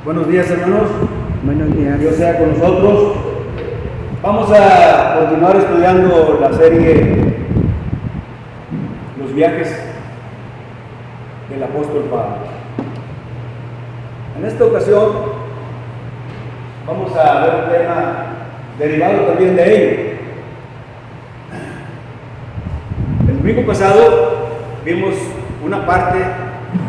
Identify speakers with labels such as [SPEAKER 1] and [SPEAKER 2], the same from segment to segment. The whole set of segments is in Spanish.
[SPEAKER 1] Buenos días, hermanos.
[SPEAKER 2] Buenos días.
[SPEAKER 1] Dios sea con nosotros. Vamos a continuar estudiando la serie Los viajes del apóstol Pablo. En esta ocasión vamos a ver un tema derivado también de ello. El domingo pasado vimos una parte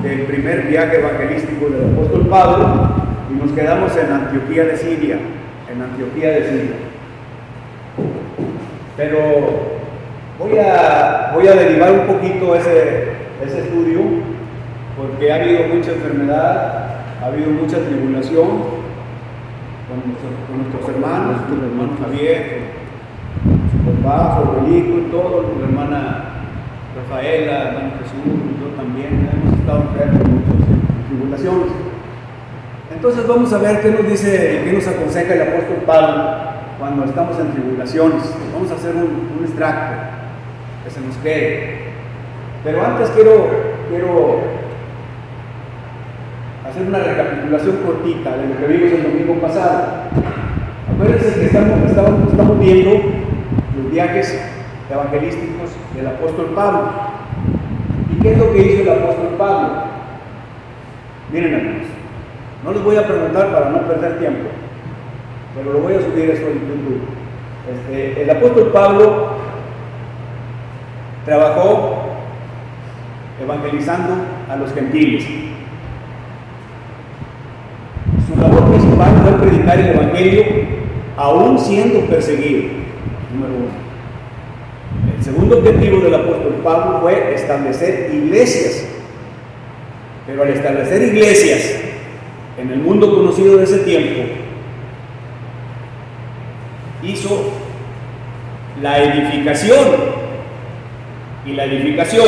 [SPEAKER 1] del primer viaje evangelístico del apóstol Pablo y nos quedamos en Antioquía de Siria, Pero voy a derivar un poquito ese estudio, porque ha habido mucha enfermedad, ha habido mucha tribulación con nuestros hermanos, con el hermano Javier, con su papá, su abuelito y todo, con la hermana Rafaela, el hermano Jesús, y yo también hemos estado enfermos en tribulaciones. Entonces vamos a ver qué nos dice, qué nos aconseja el apóstol Pablo cuando estamos en tribulaciones. Vamos a hacer un extracto que se nos quede. Pero antes quiero hacer una recapitulación cortita de lo que vimos el domingo pasado. Acuérdense que estamos viendo los viajes evangelísticos del apóstol Pablo. ¿Y qué es lo que hizo el apóstol Pablo? Miren, hermanos, no les voy a preguntar para no perder tiempo, pero lo voy a subir eso en YouTube. El apóstol Pablo trabajó evangelizando a los gentiles. Su labor principal fue predicar el evangelio aún siendo perseguido, número uno. El segundo objetivo del apóstol Pablo fue establecer iglesias, pero al establecer iglesias en el mundo conocido de ese tiempo, hizo la edificación, y la edificación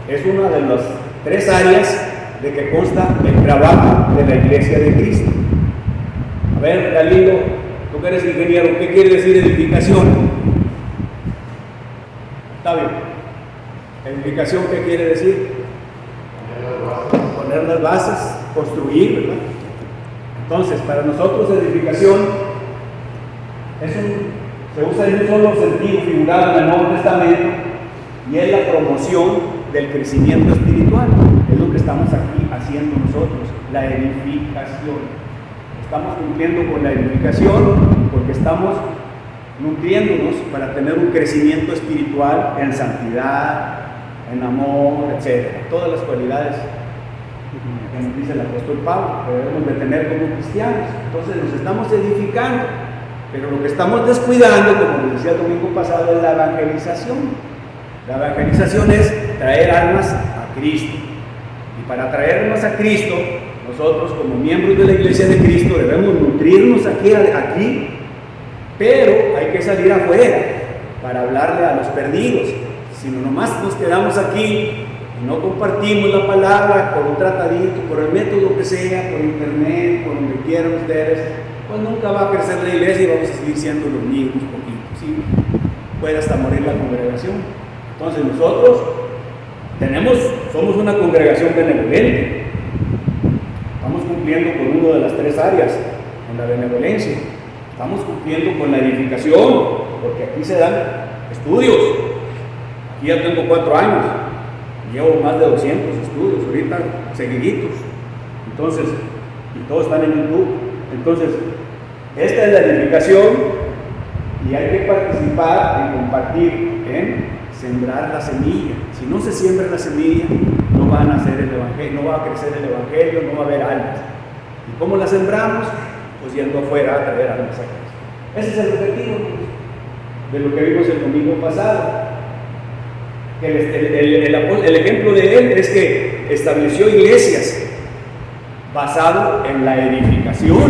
[SPEAKER 1] es una de las tres áreas de que consta el trabajo de la iglesia de Cristo. A ver, Galindo, tú que eres ingeniero, ¿qué quiere decir edificación? Está bien. ¿Edificación qué quiere decir? Poner las bases, construir, ¿verdad? Entonces, para nosotros edificación se usa en un solo sentido figurado en el Nuevo Testamento, y es la promoción del crecimiento espiritual. Es lo que estamos aquí haciendo nosotros, la edificación. Estamos cumpliendo con la edificación porque estamos nutriéndonos para tener un crecimiento espiritual en santidad, en amor, etc. Todas las cualidades que nos dice el apóstol Pablo que debemos de tener como cristianos. Entonces nos estamos edificando, pero lo que estamos descuidando, como les decía el domingo pasado, es la evangelización. La evangelización es traer almas a Cristo, y para traer almas a Cristo, nosotros como miembros de la iglesia de Cristo debemos nutrirnos aquí, pero hay que salir afuera para hablarle a los perdidos. Si no nomás nos quedamos aquí y no compartimos la palabra por un tratadito, por el método que sea, por internet, por donde quieran ustedes, pues nunca va a crecer la iglesia y vamos a seguir siendo los mismos poquitos, ¿sí? Puede hasta morir la congregación. Entonces nosotros somos una congregación benevolente. Estamos cumpliendo con una de las tres áreas en la benevolencia. Estamos cumpliendo con la edificación, porque aquí se dan estudios. Aquí ya tengo 4 años, llevo más de 200 estudios ahorita seguiditos. Entonces, y todos están en YouTube. Entonces, esta es la edificación, y hay que participar en compartir, en sembrar la semilla. Si no se siembra la semilla, no va a nacer el evangelio, no va a crecer el evangelio, no va a haber almas. ¿Y cómo la sembramos? Pues yendo afuera a traer almas a Cristo. Ese es el objetivo de lo que vimos el domingo pasado. El ejemplo de él es que estableció iglesias basado en la edificación,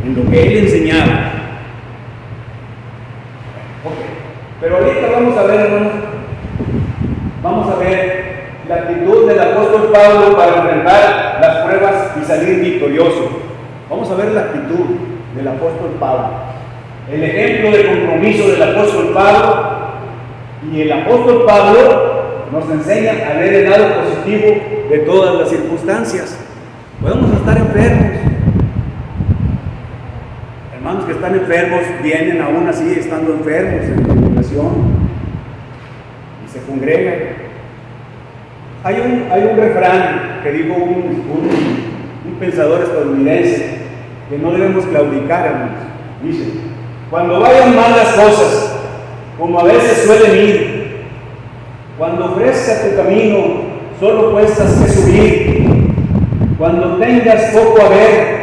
[SPEAKER 1] en lo que él enseñaba. Pero ahorita vamos a ver, hermanos, la actitud del apóstol Pablo para enfrentar las pruebas y salir victorioso. Vamos a ver la actitud del apóstol Pablo, el ejemplo de compromiso del apóstol Pablo. Y el apóstol Pablo nos enseña a ver el lado positivo de todas las circunstancias. Podemos estar enfermos, están enfermos vienen aún así estando enfermos en la congregación y se congregan. Hay un refrán que dijo un pensador estadounidense que no debemos claudicar, hermanos. Dice: cuando vayan mal las cosas, como a veces suelen ir, cuando ofrezca tu camino solo cuestas que subir, cuando tengas poco a ver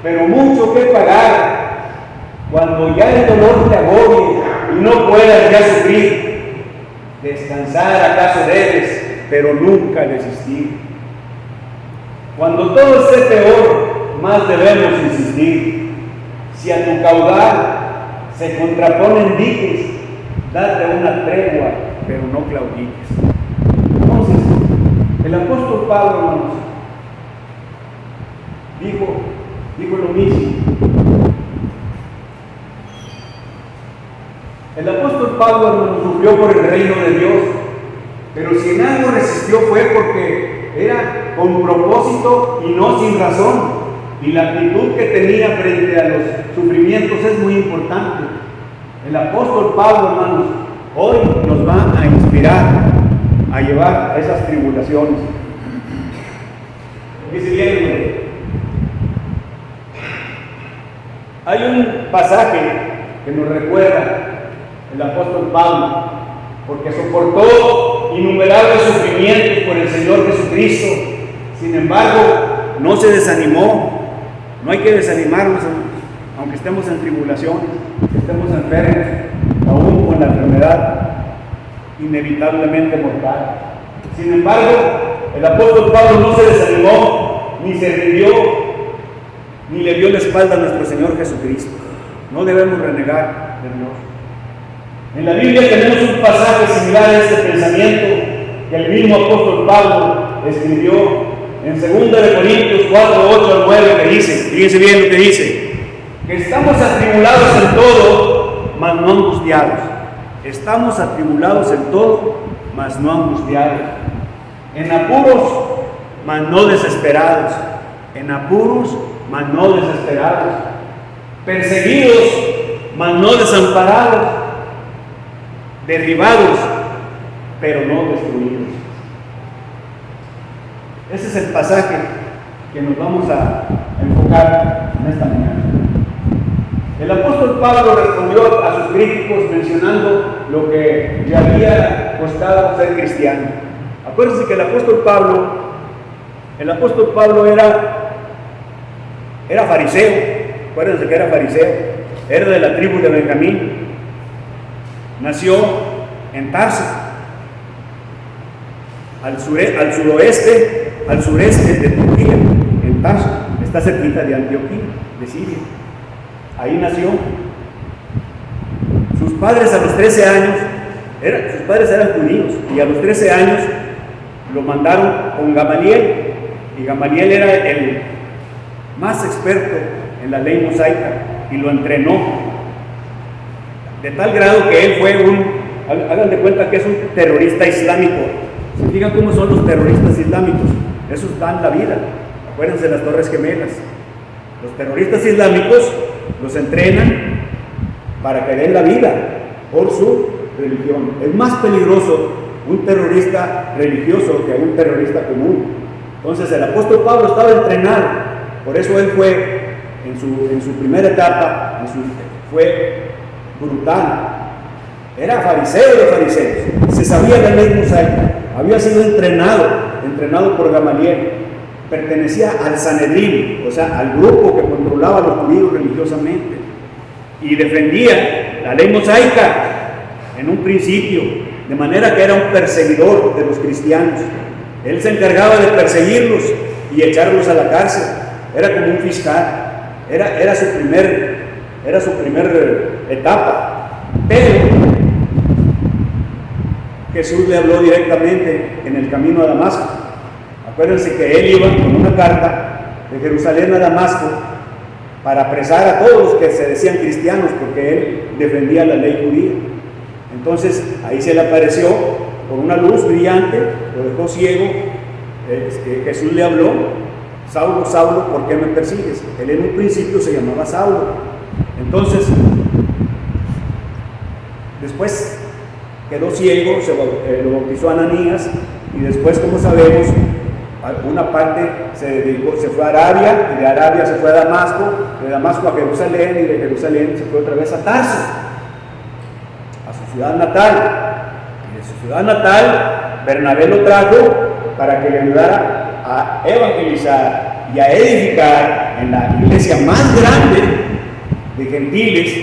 [SPEAKER 1] pero mucho que pagar, cuando ya el dolor te agobie y no puedas ya sufrir, descansar acaso debes, pero nunca desistir. Cuando todo esté peor, más debemos insistir. Si a tu caudal se contraponen diques, date una tregua, pero no claudiques. Entonces, el apóstol Pablo, hermanos, dijo lo mismo. El apóstol Pablo, hermanos, sufrió por el reino de Dios, pero si en algo resistió fue porque era con propósito y no sin razón. Y la actitud que tenía frente a los sufrimientos es muy importante. El apóstol Pablo, hermanos, hoy nos va a inspirar a llevar esas tribulaciones. Dice bien, hay un pasaje que nos recuerda el apóstol Pablo, porque soportó innumerables sufrimientos por el Señor Jesucristo. Sin embargo, no se desanimó. No hay que desanimarnos, aunque estemos en tribulaciones, estemos enfermos, aún con la enfermedad inevitablemente mortal. Sin embargo, el apóstol Pablo no se desanimó, ni se rindió, ni le dio la espalda a nuestro Señor Jesucristo. No debemos renegar de Dios. En la Biblia tenemos un pasaje similar a este pensamiento que el mismo apóstol Pablo escribió en 2 Corintios 4, 8 al 9, que dice, fíjense bien lo que dice, que estamos atribulados en todo, mas no angustiados. Estamos atribulados en todo, mas no angustiados. En apuros, mas no desesperados. En apuros, mas no desesperados. Perseguidos, mas no desamparados. Derribados, pero no destruidos. Ese es el pasaje que nos vamos a enfocar en esta mañana. El apóstol Pablo respondió a sus críticos mencionando lo que le había costado ser cristiano. Acuérdense que el apóstol Pablo era fariseo. Acuérdense que era fariseo. Era de la tribu de Benjamín. Nació en Tarso, al sureste de Turquía, en Tarso, está cerquita de Antioquía, de Siria. Ahí nació. Sus padres a los 13 años, sus padres eran judíos, y a los 13 años lo mandaron con Gamaliel, y Gamaliel era el más experto en la ley mosaica, y lo entrenó, de tal grado que él fue hagan de cuenta que es un terrorista islámico. ¿Se fijan cómo son los terroristas islámicos? Esos dan la vida. Acuérdense de las Torres Gemelas. Los terroristas islámicos los entrenan para que den la vida por su religión. Es más peligroso un terrorista religioso que un terrorista común. Entonces el apóstol Pablo estaba entrenado. Por eso él fue, en su primera etapa, fue brutal. Era fariseo de fariseos. Se sabía la ley mosaica. Había sido entrenado por Gamaliel, pertenecía al Sanedrín, o sea, al grupo que controlaba a los judíos religiosamente, y defendía la ley mosaica en un principio, de manera que era un perseguidor de los cristianos. Él se encargaba de perseguirlos y echarlos a la cárcel. Era como un fiscal, era su primer etapa. Pero Jesús le habló directamente en el camino a Damasco. Acuérdense que él iba con una carta de Jerusalén a Damasco para apresar a todos los que se decían cristianos, porque él defendía la ley judía. Entonces ahí se le apareció con una luz brillante, lo dejó ciego. Jesús le habló: Saulo, Saulo, ¿por qué me persigues? Él en un principio se llamaba Saulo, Entonces, después quedó ciego, lo bautizó Ananías, y después, como sabemos, una parte se fue a Arabia, y de Arabia se fue a Damasco, de Damasco a Jerusalén, y de Jerusalén se fue otra vez a Tarso, a su ciudad natal. Y de su ciudad natal, Bernabé lo trajo para que le ayudara a evangelizar y a edificar en la iglesia más grande de gentiles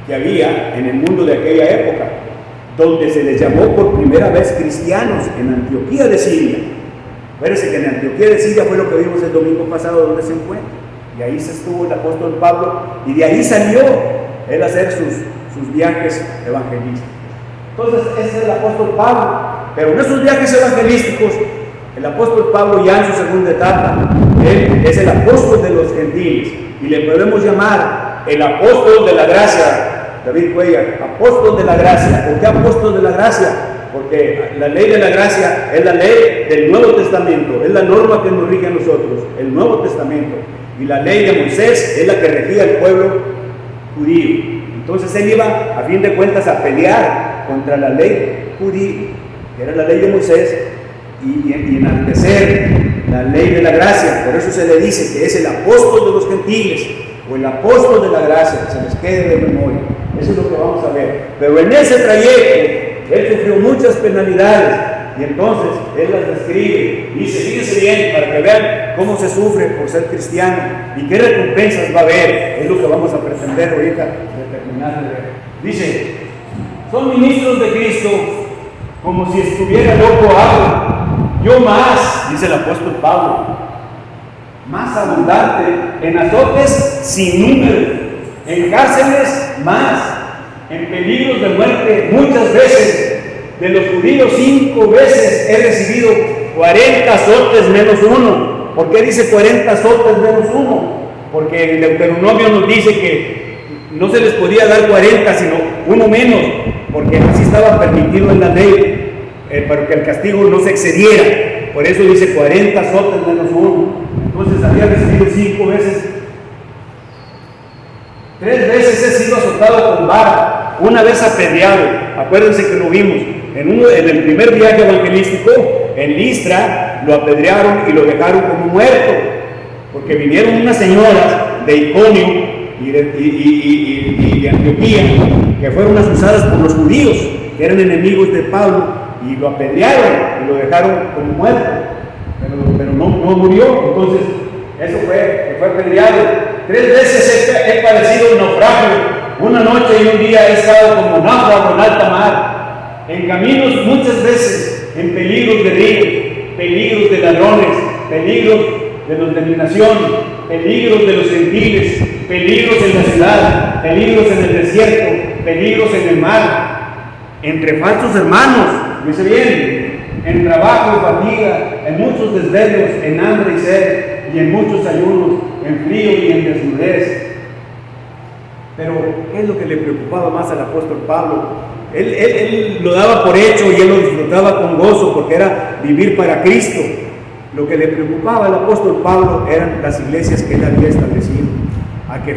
[SPEAKER 1] que había en el mundo de aquella época, donde se les llamó por primera vez cristianos, en Antioquía de Siria. Acuérdense que en Antioquía de Siria fue lo que vimos el domingo pasado, donde se encuentra. Y ahí se estuvo el apóstol Pablo, y de ahí salió él a hacer sus viajes evangelísticos. Entonces, ese es el apóstol Pablo. Pero en esos viajes evangelísticos, el apóstol Pablo, ya en su segunda etapa, él es el apóstol de los gentiles, y le podemos llamar el apóstol de la gracia. David Cuellar, apóstol de la gracia. ¿Por qué apóstol de la gracia? Porque la ley de la gracia es la ley del Nuevo Testamento, es la norma que nos rige a nosotros, el Nuevo Testamento. Y la ley de Moisés es la que regía al pueblo judío. Entonces él iba, a fin de cuentas, a pelear contra la ley judía, que era la ley de Moisés, y enaltecer la ley de la gracia. Por eso se le dice que es el apóstol de los gentiles, o el apóstol de la gracia, que se les quede de memoria. Eso es lo que vamos a ver. Pero en ese trayecto, él sufrió muchas penalidades, y entonces él las describe. Dice, fíjense bien, para que vean cómo se sufre por ser cristiano y qué recompensas va a haber. Es lo que vamos a pretender ahorita de terminar de ver. Dice, son ministros de Cristo como si estuviera loco hablo. Yo más, dice el apóstol Pablo, más abundante, en azotes sin número, en cárceles más, en peligros de muerte muchas veces. De los judíos 5 veces he recibido 40 azotes menos uno. ¿Por qué dice 40 azotes menos uno? Porque el Deuteronomio nos dice que no se les podía dar 40, sino uno menos, porque así estaba permitido en la ley, para que el castigo no se excediera. Por eso dice 40 azotes menos uno. Entonces había recibido 5 veces. 3 veces he sido azotado con vara, una vez apedreado. Acuérdense que lo vimos en el primer viaje evangelístico. En Listra lo apedrearon y lo dejaron como muerto, porque vinieron unas señoras de Iconio y de Antioquía, que fueron acusadas por los judíos, que eran enemigos de Pablo, y lo apedrearon y lo dejaron como muerto, pero no murió. Entonces eso fue apedreado. 3 veces he padecido un naufragio. Una noche y un día he estado como náufrago en alta mar, en caminos muchas veces, en peligros de ríos, peligros de ladrones, peligros de dominación, peligros de los gentiles, peligros en la ciudad, peligros en el desierto, peligros en el mar, entre falsos hermanos, dice bien, en trabajo y fatiga, en muchos desvelos, en hambre y sed, y en muchos ayunos, en frío y en desnudez. Pero, ¿qué es lo que le preocupaba más al apóstol Pablo? Él lo daba por hecho y él lo disfrutaba con gozo, porque era vivir para Cristo. Lo que le preocupaba al apóstol Pablo eran las iglesias que él había establecido, a que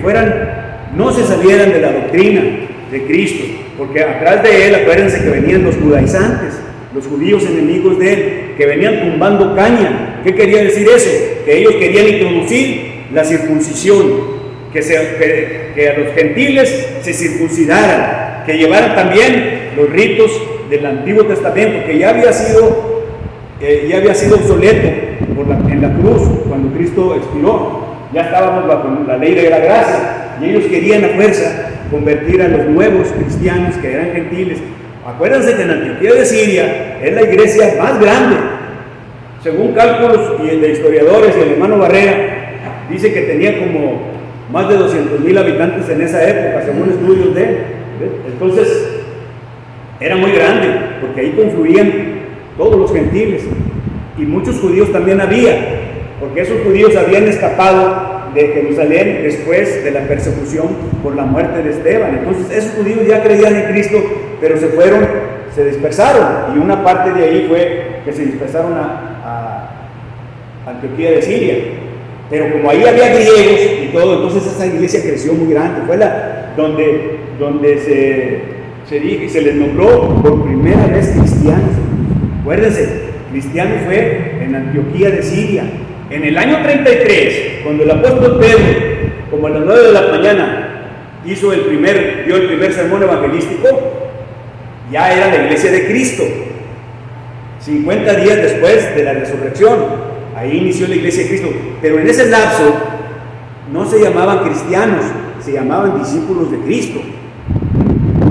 [SPEAKER 1] no se salieran de la doctrina de Cristo, porque atrás de él, acuérdense que venían los judaizantes, los judíos enemigos de él, que venían tumbando caña. ¿Qué quería decir eso? Que ellos querían introducir la circuncisión, que a los gentiles se circuncidaran, que llevaran también los ritos del Antiguo Testamento, que ya había sido obsoleto en la cruz cuando Cristo expiró. Ya estábamos bajo la ley de la gracia, y ellos querían a fuerza convertir a los nuevos cristianos que eran gentiles. Acuérdense que en Antioquía de Siria es la iglesia más grande, según cálculos de historiadores, y el hermano Barrera dice que tenía como más de 200,000 habitantes en esa época, según estudios de él. Entonces era muy grande, porque ahí confluían todos los gentiles, y muchos judíos también había, porque esos judíos habían escapado de Jerusalén después de la persecución por la muerte de Esteban. Entonces esos judíos ya creían en Cristo, pero se dispersaron, y una parte de ahí fue que se dispersaron a Antioquía de Siria. Pero como ahí había griegos y todo, entonces esa iglesia creció muy grande. Fue donde se les nombró por primera vez cristianos. Acuérdense, cristiano fue en Antioquía de Siria. En el año 33, cuando el apóstol Pedro, como a las 9 de la mañana, dio el primer sermón evangelístico, ya era la iglesia de Cristo. 50 días después de la resurrección, ahí inició la iglesia de Cristo. Pero en ese lapso no se llamaban cristianos, se llamaban discípulos de Cristo.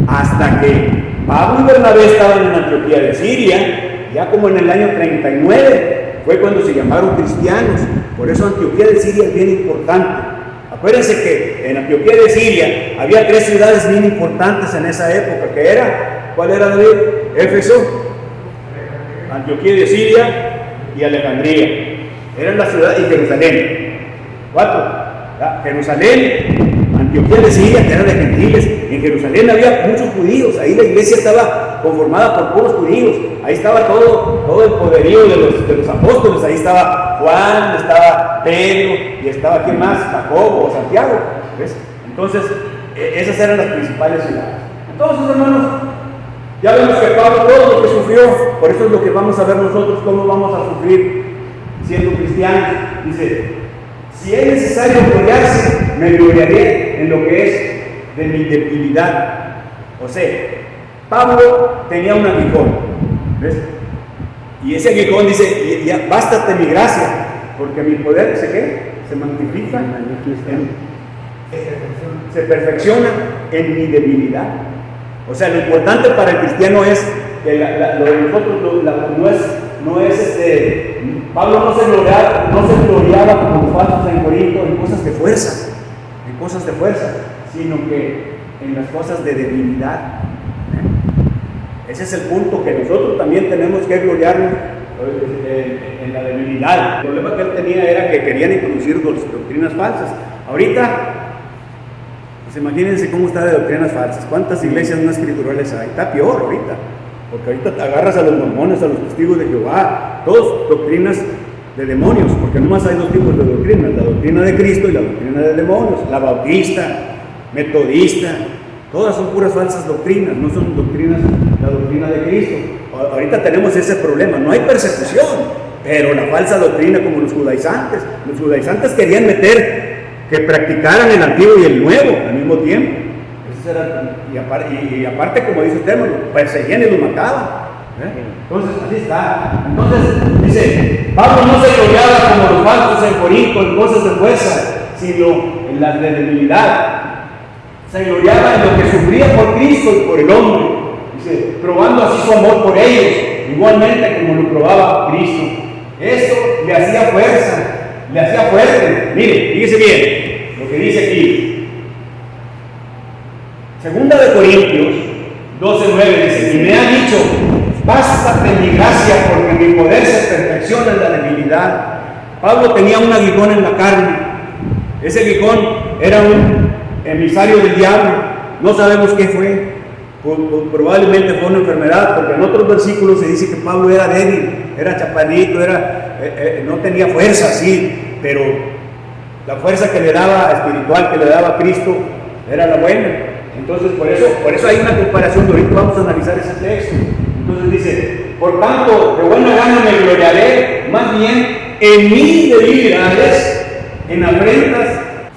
[SPEAKER 1] Hasta que Pablo y Bernabé estaban en Antioquía de Siria, ya como en el año 39, fue cuando se llamaron cristianos. Por eso Antioquía de Siria es bien importante. Acuérdense que en Antioquía de Siria había 3 ciudades bien importantes en esa época, que era, ¿cuál era, David? Éfeso, Antioquía de Siria y Alejandría. Eran las ciudades, y Jerusalén. 4. Jerusalén, Antioquía de Siria, que eran de gentiles. En Jerusalén había muchos judíos. Ahí la iglesia estaba conformada por puros judíos. Ahí estaba todo el poderío de los apóstoles. Ahí estaba Juan, estaba Pedro, y estaba, ¿quién más? Jacobo o Santiago. ¿Ves? Entonces, esas eran las principales ciudades. Entonces, hermanos, ya vemos que Pablo todo lo que sufrió. Por eso es lo que vamos a ver nosotros, cómo vamos a sufrir siendo cristianos. Dice: si es necesario gloriarse, me gloriaré en lo que es de mi debilidad. O sea, Pablo tenía un aguijón, ¿ves? Y ese aguijón dice: ya, bástate mi gracia, porque mi poder, se magnifica, se perfecciona en mi debilidad. O sea, lo importante para el cristiano es que lo de nosotros Pablo no se gloriaba como los falsos en Corinto en cosas de fuerza, sino que en las cosas de debilidad. Ese es el punto, que nosotros también tenemos que gloriarnos en la debilidad. El problema que él tenía era que querían introducir doctrinas falsas. Ahorita, pues imagínense cómo está de doctrinas falsas. ¿Cuántas iglesias no escriturales hay? Está peor ahorita. Porque ahorita te agarras a los mormones, a los testigos de Jehová, todos doctrinas de demonios, porque nomás hay 2 tipos de doctrinas: la doctrina de Cristo y la doctrina de demonios. La bautista, metodista, todas son puras falsas doctrinas, no son doctrinas, la doctrina de Cristo. Ahorita tenemos ese problema, no hay persecución, pero la falsa doctrina, como los judaizantes querían meter que practicaran el antiguo y el nuevo al mismo tiempo. Y aparte, como dice usted, perseguían y lo mataban. Entonces, así está. Entonces, dice: Pablo no se gloriaba como los falsos en Corinto en cosas de fuerza, sino en las de debilidad. Se gloriaba en lo que sufría por Cristo y por el hombre. Dice: probando así su amor por ellos, igualmente como lo probaba Cristo. Eso le hacía fuerza, le hacía fuerte. Mire, fíjese bien lo que dice aquí. Segunda de Corintios 12:9 dice: y me ha dicho: bástate mi gracia, porque mi poder se perfecciona en la debilidad. Pablo tenía un aguijón en la carne. Ese aguijón era un emisario del diablo. No sabemos qué fue. Probablemente fue una enfermedad, porque en otros versículos se dice que Pablo era débil, era chaparrito, no tenía fuerza, sí, pero la fuerza que le daba espiritual, que le daba Cristo, era la buena. Entonces, por eso hay una comparación. Ahorita vamos a analizar ese texto. Entonces dice: por tanto, de buena gana me gloriaré más bien en mis debilidades, en afrentas.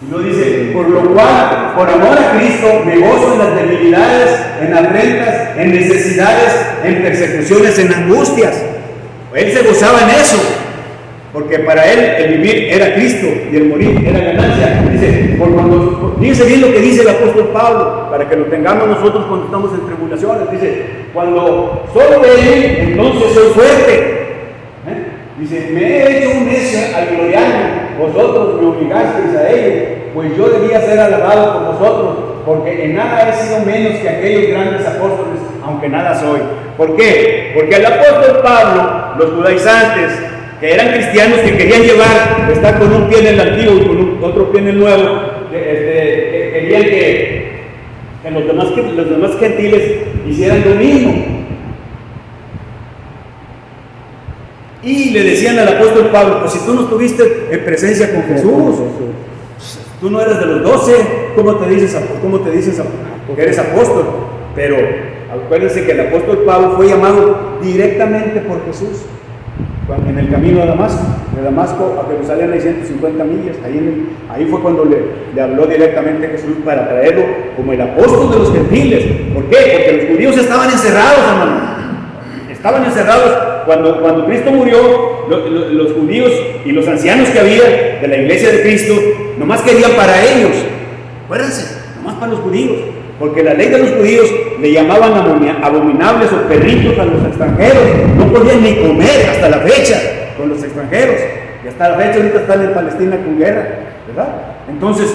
[SPEAKER 1] Y luego dice: por lo cual, por amor a Cristo, me gozo en las debilidades, en afrentas, en necesidades, en persecuciones, en angustias. Él se gozaba en eso, porque para él el vivir era Cristo y el morir era ganancia. Dice: fíjense bien lo que dice el apóstol Pablo, para que lo tengamos nosotros cuando estamos en tribulaciones. Dice: cuando soy débil, entonces soy fuerte. Dice: me he hecho un necio al gloriarme, vosotros me obligasteis a ello, pues yo debía ser alabado por vosotros, porque en nada he sido menos que aquellos grandes apóstoles, aunque nada soy. ¿Por qué? Porque al apóstol Pablo, los judaizantes, que eran cristianos, que querían estar con un pie en el antiguo y con otro pie en el nuevo, querían que los demás gentiles hicieran lo mismo. Y le decían al apóstol Pablo, pues si tú no estuviste en presencia con Jesús, tú no eres de los 12, ¿cómo te dices que eres apóstol? Pero acuérdense que el apóstol Pablo fue llamado directamente por Jesús en el camino a Damasco. De Damasco a Jerusalén hay 150 millas. Ahí fue cuando le habló directamente a Jesús para traerlo como el apóstol de los gentiles. ¿Por qué? Porque los judíos estaban encerrados, hermano. Estaban encerrados. Cuando Cristo murió, los judíos y los ancianos que había de la iglesia de Cristo, nomás querían para ellos. Acuérdense, nomás para los judíos. Porque la ley de los judíos le llamaban abominables o perritos a los extranjeros. No podían ni comer hasta la fecha con los extranjeros. Y hasta la fecha ahorita están en Palestina con guerra, ¿verdad? Entonces,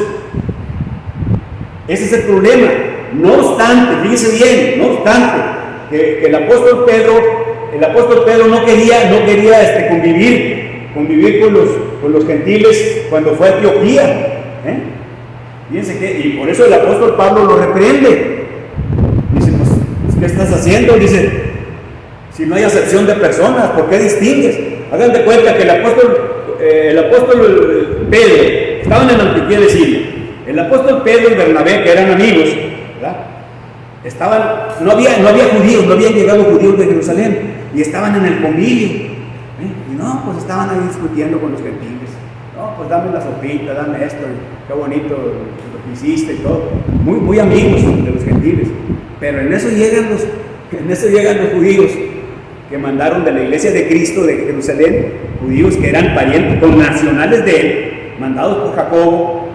[SPEAKER 1] ese es el problema. No obstante, fíjese bien, no obstante, que el apóstol Pedro no quería convivir con los gentiles cuando fue a Antioquía. Fíjense que, y por eso el apóstol Pablo lo reprende. Dice, pues, ¿qué estás haciendo? Dice, si no hay acepción de personas, ¿por qué distingues? Hagan de cuenta que el apóstol Pedro, estaban en Antioquía de Siria. El apóstol Pedro y Bernabé, que eran amigos, ¿verdad? No había judíos, no habían llegado judíos de Jerusalén, y estaban en el concilio. Y no, pues estaban ahí discutiendo con los gentiles. No, pues dame la sopita, dame esto, qué bonito lo que hiciste y todo. Muy, muy amigos de los gentiles. Pero en eso llegan los judíos que mandaron de la iglesia de Cristo de Jerusalén, judíos que eran parientes, connacionales de él, mandados por Jacobo.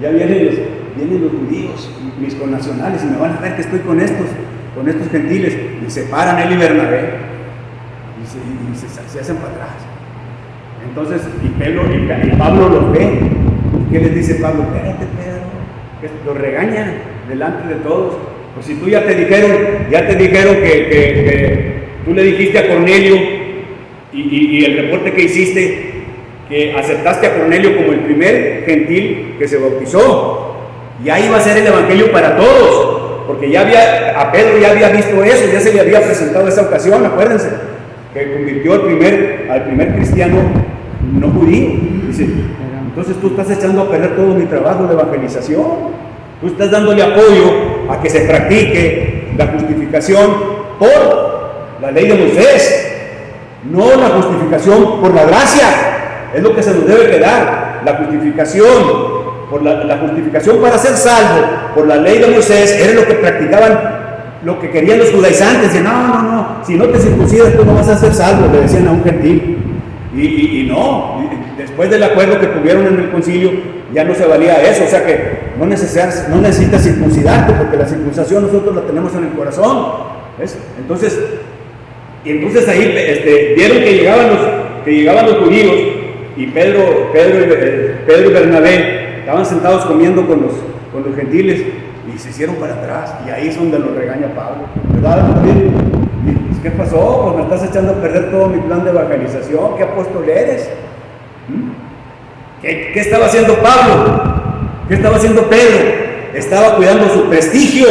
[SPEAKER 1] Ya vienen los judíos, mis connacionales, y me van a ver que estoy con estos gentiles. Y se paran él y Bernabé y se hacen para atrás. Entonces, y Pablo los ve. ¿Qué les dice Pablo? Espérate, Pedro. Los regaña delante de todos. Pues si tú ya te dijeron que tú le dijiste a Cornelio y el reporte que hiciste, que aceptaste a Cornelio como el primer gentil que se bautizó. Ya iba a ser el evangelio para todos, porque a Pedro ya había visto eso, ya se le había presentado esa ocasión, acuérdense, que convirtió al primer cristiano no judío. Dice, entonces tú estás echando a perder todo mi trabajo de evangelización, tú estás dándole apoyo a que se practique la justificación por la ley de Moisés, no la justificación por la gracia. Es lo que se nos debe quedar, la justificación. La justificación para ser salvo por la ley de Moisés era lo que practicaban, lo que querían los judaizantes. Decían, no, si no te circuncidas tú no vas a ser salvo, le decían a un gentil. Y no, después del acuerdo que tuvieron en el concilio, ya no se valía eso. O sea que no necesitas circuncidarte, porque la circuncisión nosotros la tenemos en el corazón. ¿Ves? Entonces ahí vieron que llegaban los judíos, y Pedro y Bernabé estaban sentados comiendo con los gentiles, y se hicieron para atrás, y ahí es donde lo regaña Pablo, ¿verdad? ¿Qué pasó? Pues me estás echando a perder todo mi plan de evangelización. ¿Qué apóstol eres? ¿Qué estaba haciendo Pablo? ¿Qué estaba haciendo Pedro? Estaba cuidando su prestigio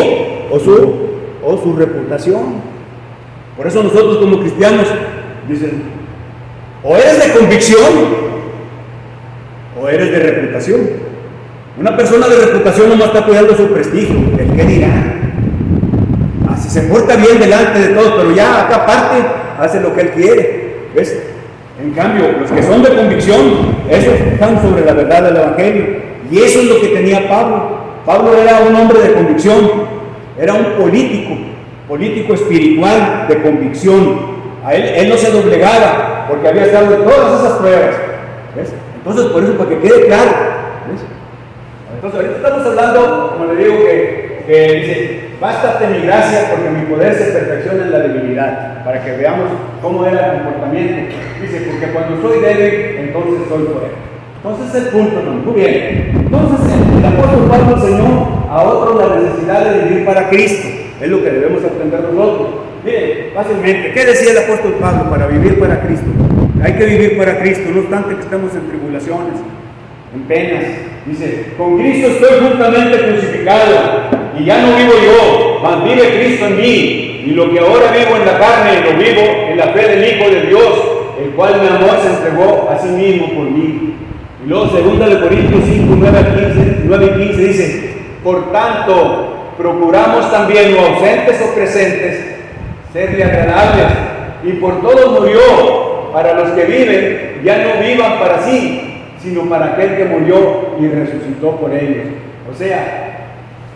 [SPEAKER 1] o su reputación. Por eso nosotros como cristianos dicen, o eres de convicción o eres de reputación. Una persona de reputación no está cuidando su prestigio, el qué dirá. Así se porta bien delante de todos, pero ya acá aparte hace lo que él quiere. ¿Ves? En cambio, los que son de convicción, esos están sobre la verdad del evangelio. Y eso es lo que tenía Pablo. Pablo era un hombre de convicción, era un político espiritual de convicción. A él no se doblegaba porque había estado en todas esas pruebas. ¿Ves? Entonces, por eso, para que quede claro. ¿Ves? Entonces, ahorita estamos hablando, como le digo, que dice, bástate mi gracia porque mi poder se perfecciona en la debilidad, para que veamos cómo era el comportamiento. Dice, porque cuando soy débil, entonces soy fuerte. Entonces es el punto, ¿no? Muy bien. Entonces el apóstol Pablo enseñó a otros la necesidad de vivir para Cristo. Es lo que debemos aprender nosotros. Miren, fácilmente, ¿qué decía el apóstol Pablo para vivir para Cristo? Hay que vivir para Cristo, no obstante que estemos en tribulaciones, en penas. Dice, con Cristo estoy juntamente crucificado. y ya no vivo yo, mas vive Cristo en mí, y lo que ahora vivo en la carne, lo vivo en la fe del Hijo de Dios, el cual mi amor se entregó a sí mismo por mí. Y luego 2 Corintios 5, 9 y 15 dice, por tanto, procuramos también, o ausentes o presentes, serle agradables, y por todos murió, para los que viven, ya no vivan para sí, sino para aquel que murió y resucitó por ellos. O sea,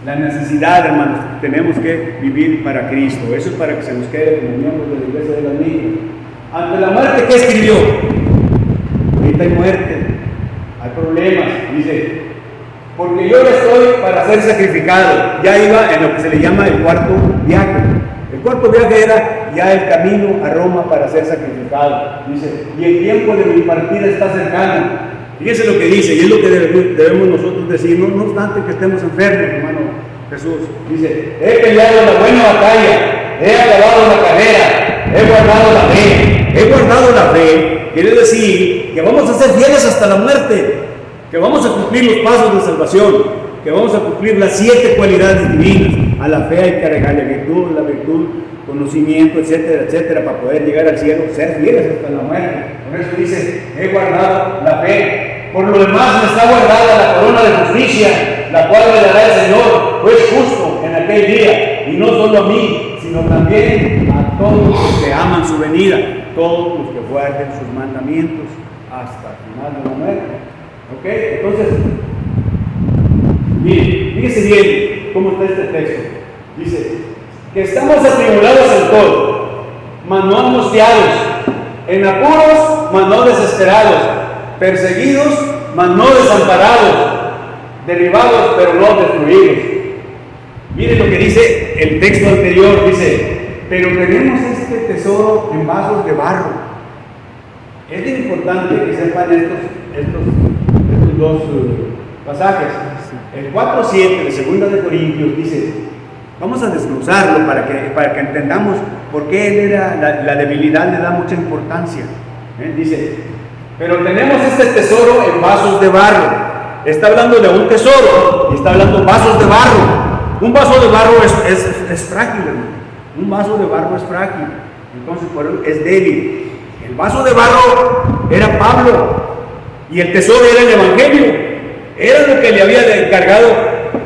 [SPEAKER 1] la necesidad, hermanos, tenemos que vivir para Cristo. Eso es para que se nos quede como miembros de la iglesia de las niñas. Ante la muerte, ¿qué escribió? Ahorita hay muerte, hay problemas. Dice, porque yo estoy para ser sacrificado. Ya iba en lo que se le llama el cuarto viaje. El cuarto viaje era ya el camino a Roma para ser sacrificado. Dice, y el tiempo de mi partida está cercano. Fíjense lo que dice, y es lo que debemos nosotros decir, no obstante que estemos enfermos, hermano Jesús. Dice, he peleado la buena batalla, he acabado la carrera, he guardado la fe. He guardado la fe, quiere decir que vamos a ser fieles hasta la muerte, que vamos a cumplir los pasos de salvación, que vamos a cumplir las 7 cualidades divinas. A la fe hay que agregarle la virtud, conocimiento, etcétera, etcétera, para poder llegar al cielo, ser fieles hasta la muerte. Por eso dice, he guardado la fe. Por lo demás me está guardada la corona de justicia, la cual me dará el Señor, pues justo en aquel día, y no solo a mí, sino también a todos los que aman su venida, todos los que guarden sus mandamientos hasta el final de la muerte. ¿Ok? Entonces, miren, fíjense bien cómo está este texto. Dice, que estamos atribulados en todo, mas no angustiados, en apuros, mas no desesperados, perseguidos, mas no desamparados, derribados, pero no destruidos. Miren lo que dice el texto anterior, dice, pero tenemos este tesoro en vasos de barro. Es bien importante que sepan estos dos pasajes. El 4:7 de 2 Corintios dice, vamos a desglosarlo para que entendamos por qué él era, la debilidad le da mucha importancia. Dice, pero tenemos este tesoro en vasos de barro. Está hablando de un tesoro y está hablando de vasos de barro. Un vaso de barro es frágil, hermano. Un vaso de barro es frágil, entonces por eso es débil. El vaso de barro era Pablo y el tesoro era el Evangelio. Era lo que le había encargado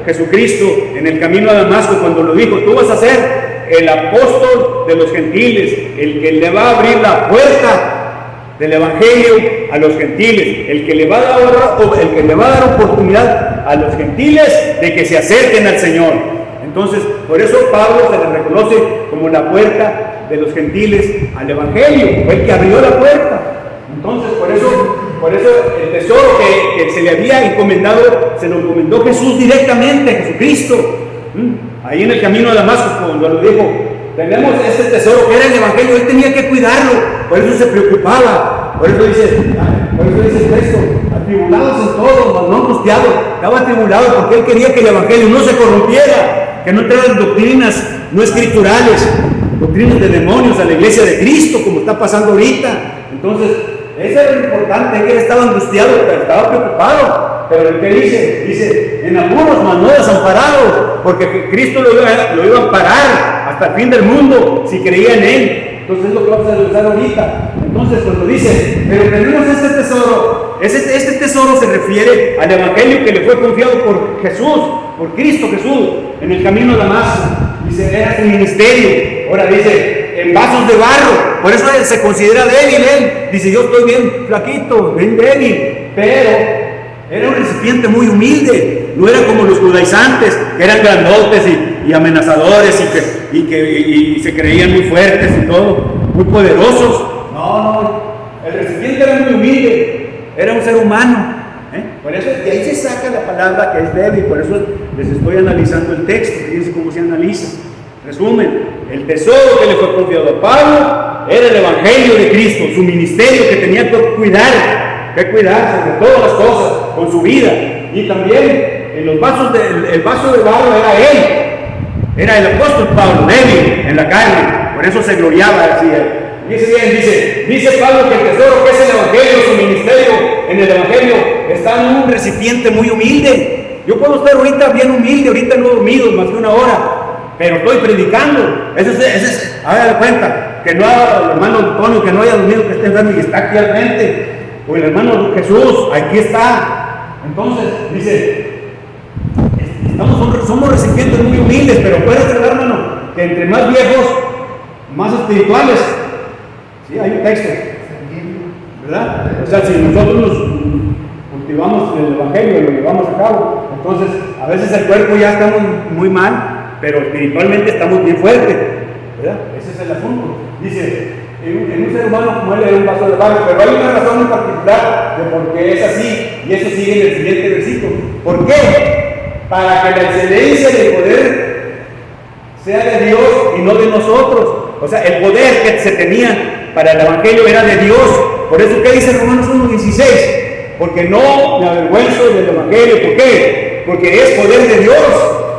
[SPEAKER 1] Jesucristo en el camino a Damasco cuando lo dijo, tú vas a ser el apóstol de los gentiles, el que le va a abrir la puerta del Evangelio a los gentiles, el que le va a dar oportunidad a los gentiles de que se acerquen al Señor. Entonces, por eso Pablo se le reconoce como la puerta de los gentiles al Evangelio, fue el que abrió la puerta. Entonces, por eso el tesoro que se le había encomendado, se lo encomendó Jesús directamente, Jesucristo. Ahí en el camino a Damasco, cuando lo dijo, tenemos este tesoro que era el Evangelio, él tenía que cuidarlo, por eso se preocupaba, por eso dice el texto, atribulados en todo, no angustiados, estaba atribulado porque él quería que el Evangelio no se corrompiera, que no entraran doctrinas no escriturales, doctrinas de demonios a la iglesia de Cristo, como está pasando ahorita. Entonces, eso era lo importante, que él estaba angustiado, estaba preocupado. Pero el que dice, en apuros, mas no desamparados, porque Cristo lo iba a amparar hasta el fin del mundo, si creía en Él. Entonces es lo que vamos a usar ahorita. Entonces cuando dice, pero tenemos este tesoro, este tesoro se refiere al Evangelio que le fue confiado por Jesús, por Cristo Jesús, en el camino a Damasco. Dice, era su ministerio. Ahora dice, en vasos de barro, por eso él se considera débil. Él dice, yo estoy bien flaquito, bien débil, pero era un recipiente muy humilde, no era como los judaizantes, que eran grandotes y amenazadores y se creían muy fuertes y todo, muy poderosos. No, el recipiente era muy humilde, era un ser humano. Por eso de ahí se saca la palabra que es débil, por eso les estoy analizando el texto, fíjense cómo se analiza. Resumen, el tesoro que le fue confiado a Pablo era el Evangelio de Cristo, su ministerio que tenía que cuidar sobre todas las cosas con su vida. Y también en los vasos el vaso de barro era el apóstol Pablo, débil en la carne, por eso se gloriaba así. Dice Pablo que el tesoro que es el Evangelio, su ministerio en el Evangelio, está en un recipiente muy humilde. Yo puedo estar ahorita bien humilde, ahorita no he dormido más que una hora, pero estoy predicando. Ese es, hágale cuenta, que no haya el hermano Antonio, que no haya dormido, que esté enfermo y está aquí al frente, o el hermano Jesús, aquí está. Entonces, dice, somos recipientes muy humildes, pero puede ser, hermano, que entre más viejos, más espirituales. Sí, hay un texto, ¿verdad? O sea, si nosotros nos cultivamos el evangelio y lo llevamos a cabo, entonces a veces el cuerpo ya estamos muy mal, pero espiritualmente estamos bien fuertes, ¿verdad? Ese es el asunto. Dice, en un ser humano como él es un vaso de barro, pero hay una razón en particular de por qué es así, y eso sigue en el siguiente versículo. ¿Por qué? Para que la excelencia del poder sea de Dios y no de nosotros. O sea, el poder que se tenía para el evangelio era de Dios. Por eso, ¿qué dice Romanos 1:16? Porque no me avergüenzo del evangelio. ¿Por qué? Porque es poder de Dios.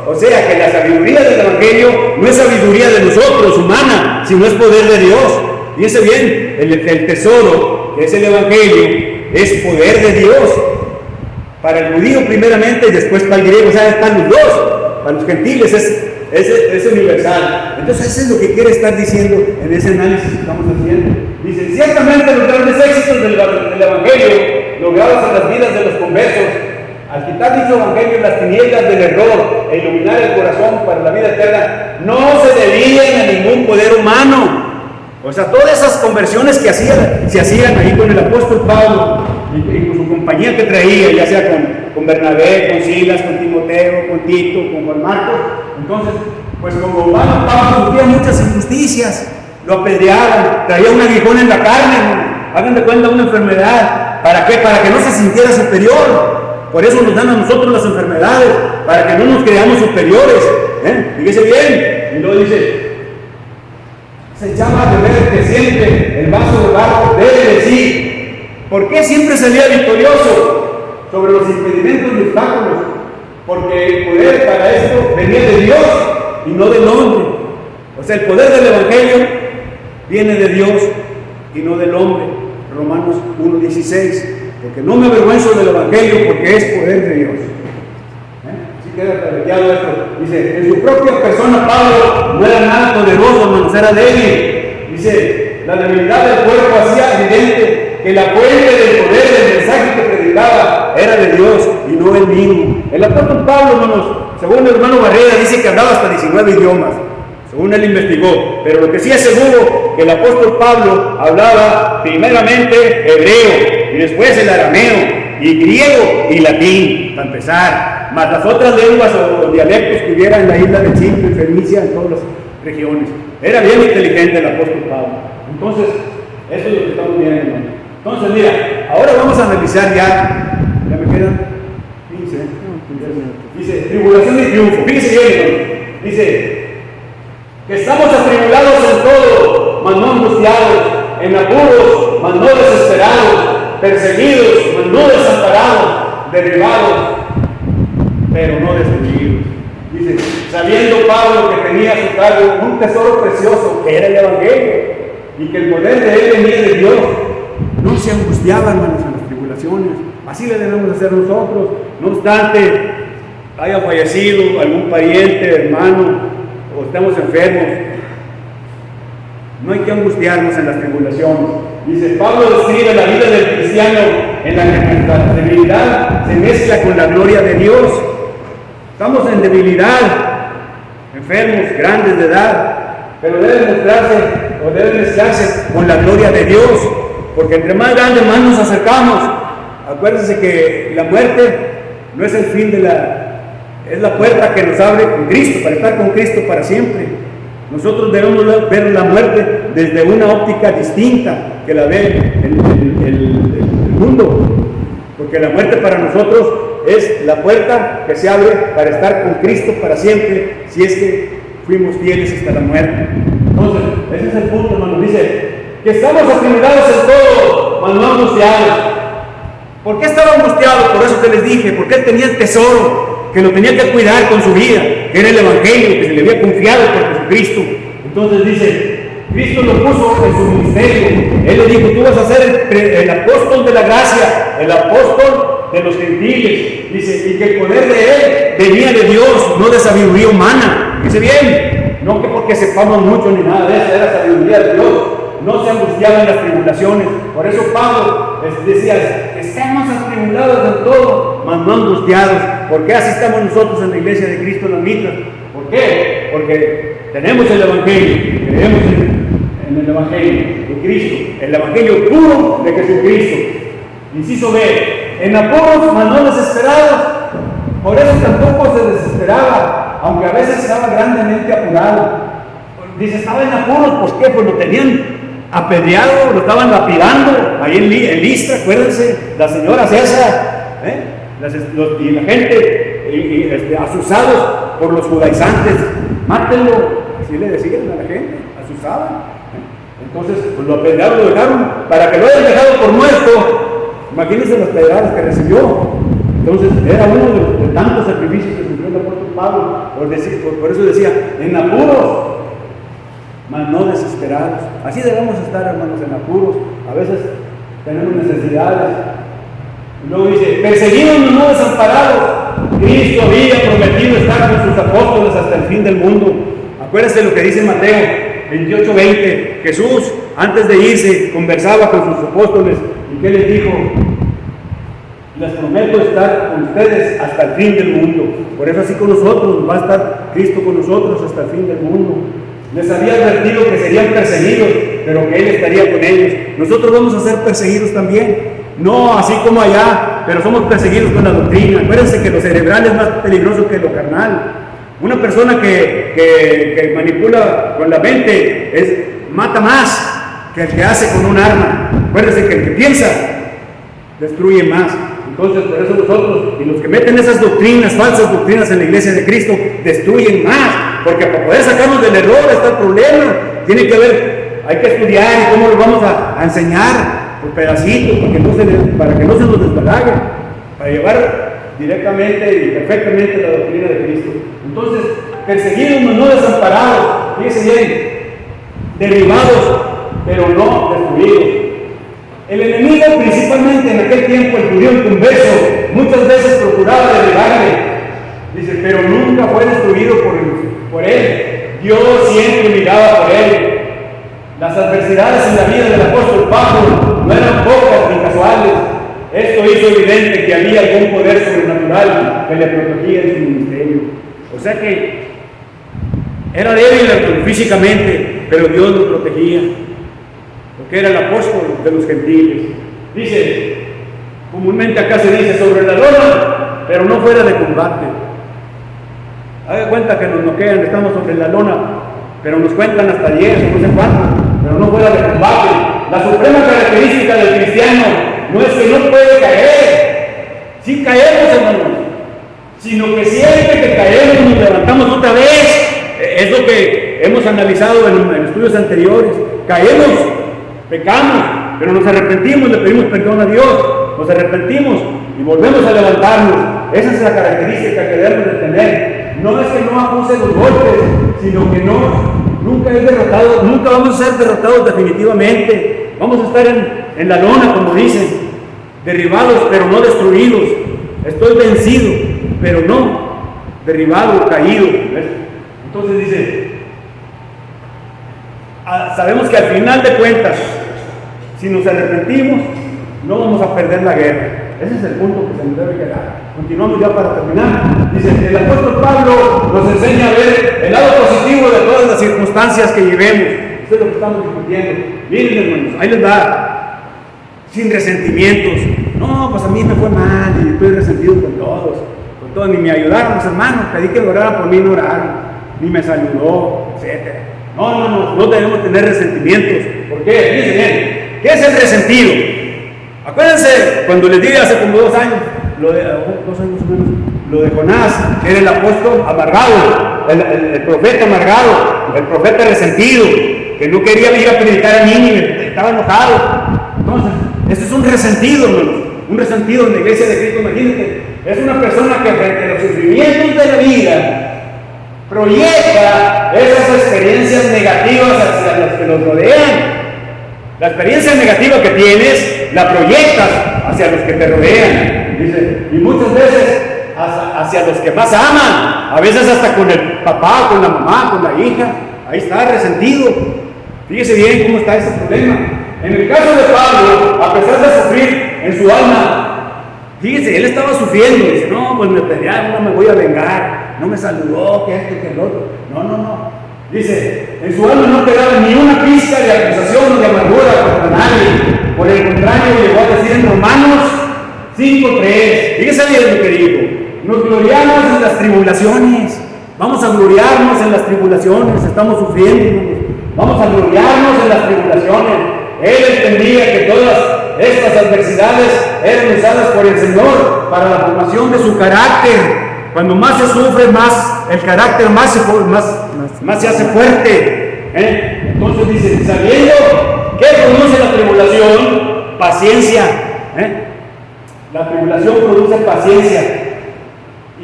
[SPEAKER 1] O sea, que la sabiduría del evangelio no es sabiduría de nosotros, humana, sino es poder de Dios. Fíjense bien, el tesoro, que es el evangelio, es poder de Dios. Para el judío primeramente y después para el griego. O sea, están los dos. Para los gentiles es universal. Entonces eso es lo que quiere estar diciendo en ese análisis que estamos haciendo. Dice, ciertamente los grandes éxitos del evangelio logrados en las vidas de los conversos, al quitar dicho evangelio las tinieblas del error e iluminar el corazón para la vida eterna, no se debían a ningún poder humano. O sea, todas esas conversiones que se hacían ahí con el apóstol Pablo y con su compañía que traía, ya sea con Bernabé, con Silas, con Timoteo, con Tito, con Juan Marcos. Entonces, pues como Pablo sufría muchas injusticias, lo apedreaban, traía un aguijón en la carne, hagan de cuenta una enfermedad. ¿Para qué? Para que no se sintiera superior. Por eso nos dan a nosotros las enfermedades, para que no nos creamos superiores. Fíjese bien. Y luego dice, se llama a beber que siempre el vaso de barro debe decir. ¿Por qué siempre salía victorioso sobre los impedimentos y obstáculos? Porque el poder para esto venía de Dios y no del hombre. O sea, el poder del evangelio viene de Dios y no del hombre. Romanos 1:16. Porque no me avergüenzo del evangelio, porque es poder de Dios. Así queda privilegiado esto. Dice, en su propia persona Pablo no era nada poderoso, hermanos, era débil. Dice, la debilidad del cuerpo hacía evidente que la fuente del poder del mensaje que predicaba era de Dios y no el mismo. El apóstol Pablo, hermanos, según el hermano Barrera, dice que hablaba hasta 19 idiomas, según él investigó. Pero lo que sí es seguro, que el apóstol Pablo hablaba primeramente hebreo, y después el arameo, y griego y latín, para empezar, más las otras lenguas o dialectos que hubiera en la isla de Chipre, en Fenicia, en todas las regiones. Era bien inteligente el apóstol Pablo. Entonces, eso es lo que estamos viendo, hermano. Entonces, mira, ahora vamos a analizar ya me quedan 15, dice, tribulación y triunfo. Fíjense bien, hermano. Dice, que estamos atribulados en todo, mas no angustiados, en apuros, mas no desesperados, perseguidos, mas no desamparados, derribados, pero no destruidos. Dice, sabiendo Pablo que tenía a su cargo un tesoro precioso, que era el evangelio, y que el poder de él venía de Dios, no se angustiaban, hermanos, en las tribulaciones. Así le debemos hacer nosotros. No obstante haya fallecido algún pariente, hermano, o estamos enfermos, no hay que angustiarnos en las tribulaciones. Dice, Pablo describe la vida del cristiano en la que nuestra debilidad se mezcla con la gloria de Dios. Estamos en debilidad, enfermos, grandes de edad, pero debe mostrarse o debe mezclarse con la gloria de Dios, porque entre más grandes más nos acercamos. Acuérdense que la muerte no es el fin de es la puerta que nos abre con Cristo, para estar con Cristo para siempre. Nosotros debemos ver la muerte desde una óptica distinta que la ve el mundo, porque la muerte para nosotros es la puerta que se abre para estar con Cristo para siempre, si es que fuimos fieles hasta la muerte. Entonces, ese es el punto, hermano. Dice que estamos atribulados en todo, mas no angustiados. ¿Por qué estaba angustiado? Por eso que les dije, porque él tenía el tesoro, que lo tenía que cuidar con su vida, que era el evangelio que se le había confiado por Jesucristo. Entonces dice, Cristo lo puso en su ministerio. Él le dijo, tú vas a ser el apóstol de la gracia, el apóstol de los gentiles. Dice, y que el poder de él venía de Dios, no de sabiduría humana. Dice bien, no que porque sepamos mucho ni nada de eso, era sabiduría de Dios. No se angustiaban en las tribulaciones. Por eso Pablo decía, estamos atribulados en todo, mas no angustiados. ¿Por qué así estamos nosotros en la iglesia de Cristo en las mitras? ¿Por qué? Porque tenemos el Evangelio, creemos en el Evangelio de Cristo, el Evangelio puro de Jesucristo. Inciso B, en apuros, mas no desesperados. Por eso tampoco se desesperaba, aunque a veces estaba grandemente apurado. Dice, estaba en apuros, ¿por qué? Pues lo tenían apedreado, lo estaban lapidando ahí en Listra, acuérdense, la señora César, y la gente asusados por los judaizantes, mátenlo, así le decían a la gente, asusaban. Entonces, pues lo apedrearon, lo dejaron, para que lo hayan dejado por muerto. Imagínense las pedradas que recibió. Entonces, era uno de tantos sacrificios que sufrió el apóstol Pablo, por eso decía, en apuros, mas no desesperados. Así debemos estar, hermanos, en apuros. A veces tenemos necesidades. Y luego dice, perseguidos mas no desamparados. Cristo había prometido estar con sus apóstoles hasta el fin del mundo. Acuérdense lo que dice Mateo 28:20. Jesús, antes de irse, conversaba con sus apóstoles. ¿Y qué les dijo? Les prometo estar con ustedes hasta el fin del mundo. Por eso así con nosotros, va a estar Cristo con nosotros hasta el fin del mundo. Les había advertido que serían perseguidos, pero que Él estaría con ellos. Nosotros vamos a ser perseguidos también. No así como allá, pero somos perseguidos con la doctrina. Acuérdense que lo cerebral es más peligroso que lo carnal. Una persona que manipula con la mente mata más que el que hace con un arma. Acuérdense que el que piensa destruye más. Entonces, por eso nosotros, y los que meten esas doctrinas, falsas doctrinas en la iglesia de Cristo, destruyen más, porque para poder sacarnos del error está el problema. Tiene que haber, hay que estudiar y cómo lo vamos a enseñar por pedacitos, para que no se nos desbalague, para llevar directamente y perfectamente la doctrina de Cristo. Entonces, perseguidos mas no desamparados, fíjense bien, derribados, pero no destruidos. El enemigo, principalmente en aquel tiempo, el judío inconverso, muchas veces procuraba derribarle. Dice, pero nunca fue destruido por él. Dios siempre miraba por él. Las adversidades en la vida del apóstol Pablo no eran pocas ni casuales. Esto hizo evidente que había algún poder sobrenatural que le protegía en su ministerio. O sea que era débil físicamente, pero Dios lo protegía. Porque era el apóstol de los gentiles. Dice, comúnmente acá se dice sobre la lona, pero no fuera de combate. Haga cuenta que nos noquean, estamos sobre la lona, pero nos cuentan hasta 10 o no sé cuánto, pero no fuera de combate. La suprema característica del cristiano no es que no puede caer, sí caemos, hermanos, sino que siempre que caemos nos levantamos otra vez. Es lo que hemos analizado en estudios anteriores. Caemos, pecamos, pero nos arrepentimos, le pedimos perdón a Dios, nos arrepentimos y volvemos a levantarnos. Esa es la característica que debemos de tener. No es que no acuse los golpes, sino que nunca es derrotado, nunca vamos a ser derrotados definitivamente. Vamos a estar en la lona, como dicen, derribados, pero no destruidos. Estoy vencido, pero no derribado, caído. ¿Ves? Entonces dice, sabemos que al final de cuentas, si nos arrepentimos, no vamos a perder la guerra. Ese es el punto que se nos debe quedar. Continuamos ya para terminar. Dice, el apóstol Pablo nos enseña a ver el lado positivo de todas las circunstancias que llevemos. Esto es lo que estamos discutiendo. Miren, hermanos, ahí les va. Sin resentimientos. No, pues a mí me fue mal y estoy resentido con todos. Ni me ayudaron los hermanos, pedí que oraran por mí, no oraron. Ni me saludó, etc. No debemos tener resentimientos. ¿Por qué? Fíjense bien. ¿Qué es el resentido? Acuérdense, cuando les dije hace como 2 años, 2 años o menos, lo de Jonás, que era el apóstol amargado, el profeta amargado, el profeta resentido, que no quería ir a predicar a Nínive, estaba enojado. Entonces, ese es un resentido, hermanos, un resentido en la iglesia de Cristo. Imagínate, es una persona que frente a los sufrimientos de la vida proyecta esas experiencias negativas hacia los que los rodean. La experiencia negativa que tienes la proyectas hacia los que te rodean. Dice, y muchas veces hacia los que más aman, a veces hasta con el papá, con la mamá, con la hija. Ahí está, resentido. Fíjese bien cómo está ese problema. En el caso de Pablo, a pesar de sufrir en su alma, fíjese, él estaba sufriendo. Dice, no, pues me pelearon, no me voy a vengar, no me saludó, que esto, que el otro. No. Dice, en su alma no quedaba ni una pizca de acusación o de amargura contra nadie. Por el contrario, llegó a decir en Romanos 5:3. Fíjese bien lo que dijo. Nos gloriamos en las tribulaciones. Vamos a gloriarnos en las tribulaciones. Estamos sufriendo. Vamos a gloriarnos en las tribulaciones. Él entendía que todas estas adversidades eran usadas por el Señor para la formación de su carácter. Cuando más se sufre, más el carácter más se hace fuerte. Entonces dice, sabiendo que produce la tribulación, paciencia. La tribulación produce paciencia.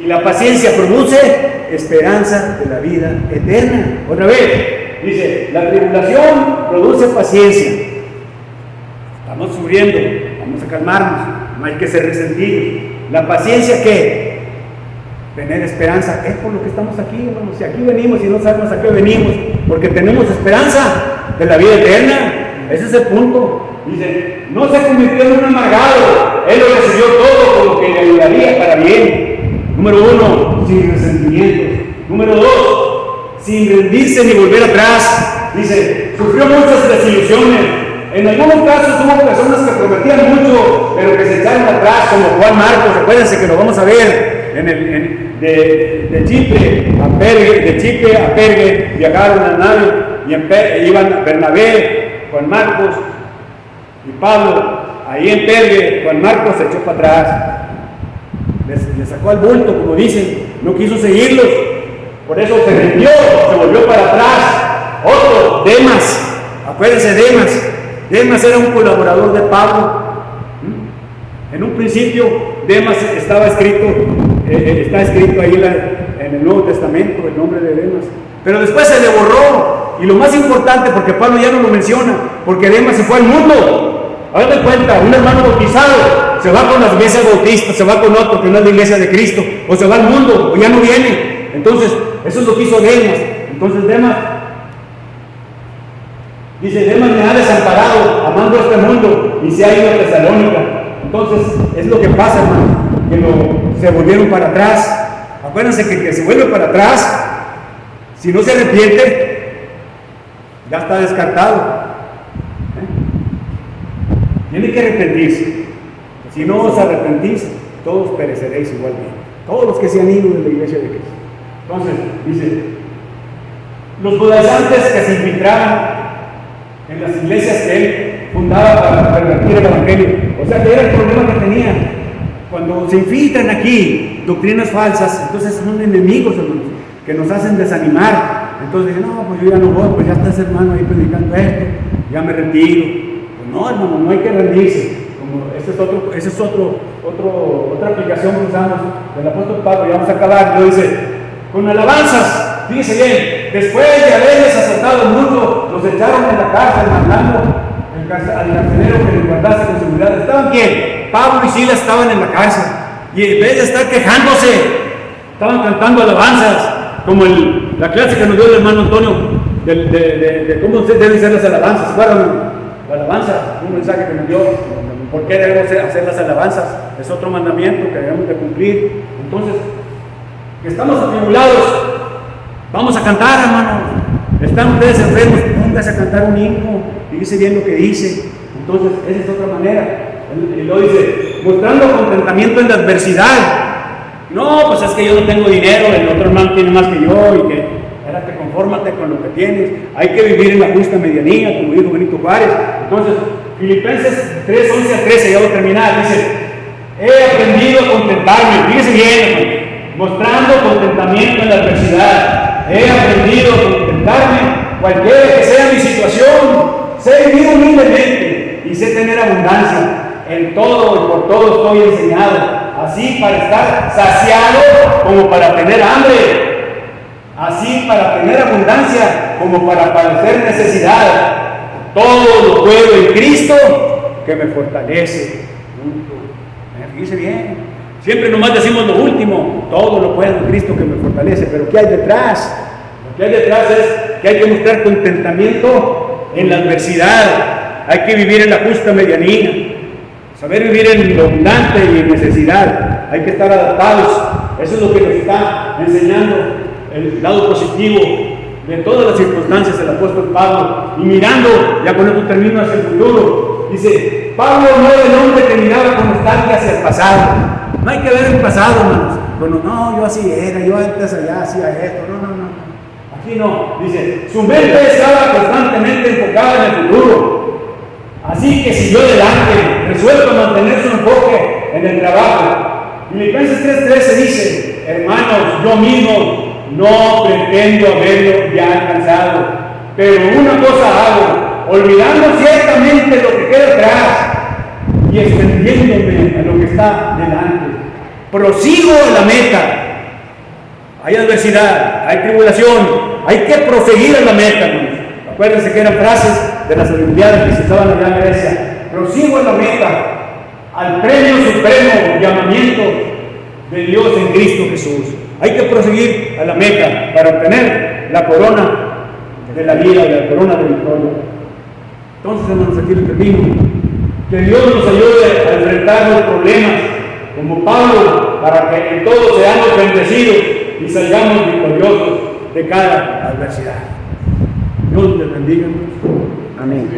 [SPEAKER 1] Y la paciencia produce esperanza de la vida eterna. Otra vez, dice, la tribulación produce paciencia. Estamos sufriendo, vamos a calmarnos, no hay que ser resentidos. La paciencia, ¿qué? Tener esperanza. Es por lo que estamos aquí, hermanos. Si aquí venimos y no sabemos a qué venimos, porque tenemos esperanza de la vida eterna. Ese es el punto. Dice, no se convirtió en un amargado. Él lo recibió todo con lo que le ayudaría para bien. Número 1, sin resentimientos. Número 2, sin rendirse ni volver atrás. Dice, sufrió muchas desilusiones. En algunos casos hubo personas que prometían mucho, pero que se echaron atrás, como Juan Marcos. Acuérdense que lo vamos a ver de Chipre a Pergue, viajaron en la nave y iban Bernabé, Juan Marcos y Pablo. Ahí en Pergue, Juan Marcos se echó para atrás, le sacó al bulto, como dicen, no quiso seguirlos, por eso se rindió, se volvió para atrás. Otro, Demas, acuérdense, Demas era un colaborador de Pablo. En un principio, Demas está escrito ahí en el Nuevo Testamento, el nombre de Demas. Pero después se le borró. Y lo más importante, porque Pablo ya no lo menciona, porque Demas se fue al mundo. Hagan de cuenta, un hermano bautizado se va con las iglesias bautistas, se va con otro que no es la iglesia de Cristo, o se va al mundo, o ya no viene. Entonces, eso es lo que hizo Demas. Entonces, Demas dice, Demas me ha desamparado, amando este mundo, y se ha ido a Tesalónica. Entonces, es lo que pasa, hermano, que se volvieron para atrás. Acuérdense que el que se vuelve para atrás, si no se arrepiente, ya está descartado. Tiene que arrepentirse. Si no os arrepentís, todos pereceréis igualmente. Todos los que se han ido de la iglesia de Cristo. Entonces, dice, los judaizantes que se infiltraban en las iglesias que él fundaba para pervertir el evangelio, o sea que era el problema que tenían. Cuando se infiltran aquí doctrinas falsas, entonces son enemigos, hermanos, que nos hacen desanimar. Entonces dicen, no, pues yo ya no voy, pues ya está ese hermano ahí predicando esto, ya me retiro. Pues no, hermano, no hay que rendirse. Como esa es otra aplicación que usamos del apóstol Pablo, ya vamos a acabar. Lo dice, con alabanzas, fíjese bien, después de haberles azotado mucho, los echaron en la cárcel, mandando al carcelero que les guardase con seguridad. ¿Estaban quién? Pablo y Silas estaban en la cárcel, y en vez de estar quejándose, estaban cantando alabanzas, como la clase que nos dio el hermano Antonio de cómo deben ser las alabanzas. Bueno, la alabanza, un mensaje que nos dio, por qué debemos hacer las alabanzas, es otro mandamiento que debemos de cumplir. Entonces, que estamos atribulados, vamos a cantar, hermano. Están ustedes enfermos, pónganse a cantar un himno, fíjese bien lo que dice. Entonces, esa es otra manera. Y lo dice, mostrando contentamiento en la adversidad. No, pues es que yo no tengo dinero, el otro hermano tiene más que yo, y que, espérate, confórmate con lo que tienes. Hay que vivir en la justa medianía, como dijo Benito Juárez. Entonces, Filipenses 3, 11 a 13, ya voy a terminar, dice, he aprendido a contentarme, fíjese bien, hermano, mostrando contentamiento en la adversidad. He aprendido a contentarme, cualquiera que sea mi situación. Sé vivir humildemente y sé tener abundancia. En todo y por todo estoy enseñado, así para estar saciado como para tener hambre, así para tener abundancia como para padecer necesidad. Todo lo puedo en Cristo que me fortalece. Punto. Fíjese bien. Siempre nomás decimos lo último. Todo lo puedo en Cristo que me fortalece. Pero ¿qué hay detrás? Lo que hay detrás es que hay que mostrar contentamiento en la adversidad. Hay que vivir en la justa medianía. Saber vivir en lo abundante y en necesidad. Hay que estar adaptados. Eso es lo que nos está enseñando el lado positivo de todas las circunstancias del apóstol Pablo. Y mirando, ya con esto termino hacia el futuro, dice, Pablo no era el hombre que miraba con nostalgia hacia el pasado. No hay que ver el pasado, hermanos. Bueno, no, yo así era, yo antes allá hacía esto. No. Aquí no. Dice, su mente estaba constantemente enfocada en el futuro. Así que siguió adelante, resuelto a mantener su enfoque en el trabajo. Filipenses 3:13 dice, hermanos, yo mismo no pretendo haberlo ya alcanzado, pero una cosa hago, olvidando ciertamente lo que queda atrás y extendiéndome a lo que está delante. Prosigo a la meta. Hay adversidad, hay tribulación, hay que proseguir a la meta, hermanos. Acuérdense que eran frases de las Olimpiadas que se estaban allá en Grecia. Prosigo a la meta, al premio supremo llamamiento de Dios en Cristo Jesús. Hay que proseguir a la meta para obtener la corona de la vida, la corona de victoria. Entonces, hermanos, aquí lo termino. Que Dios nos ayude a enfrentar los problemas como Pablo, para que en todos seamos bendecidos y salgamos victoriosos de cada adversidad. Dios les bendiga. Amén.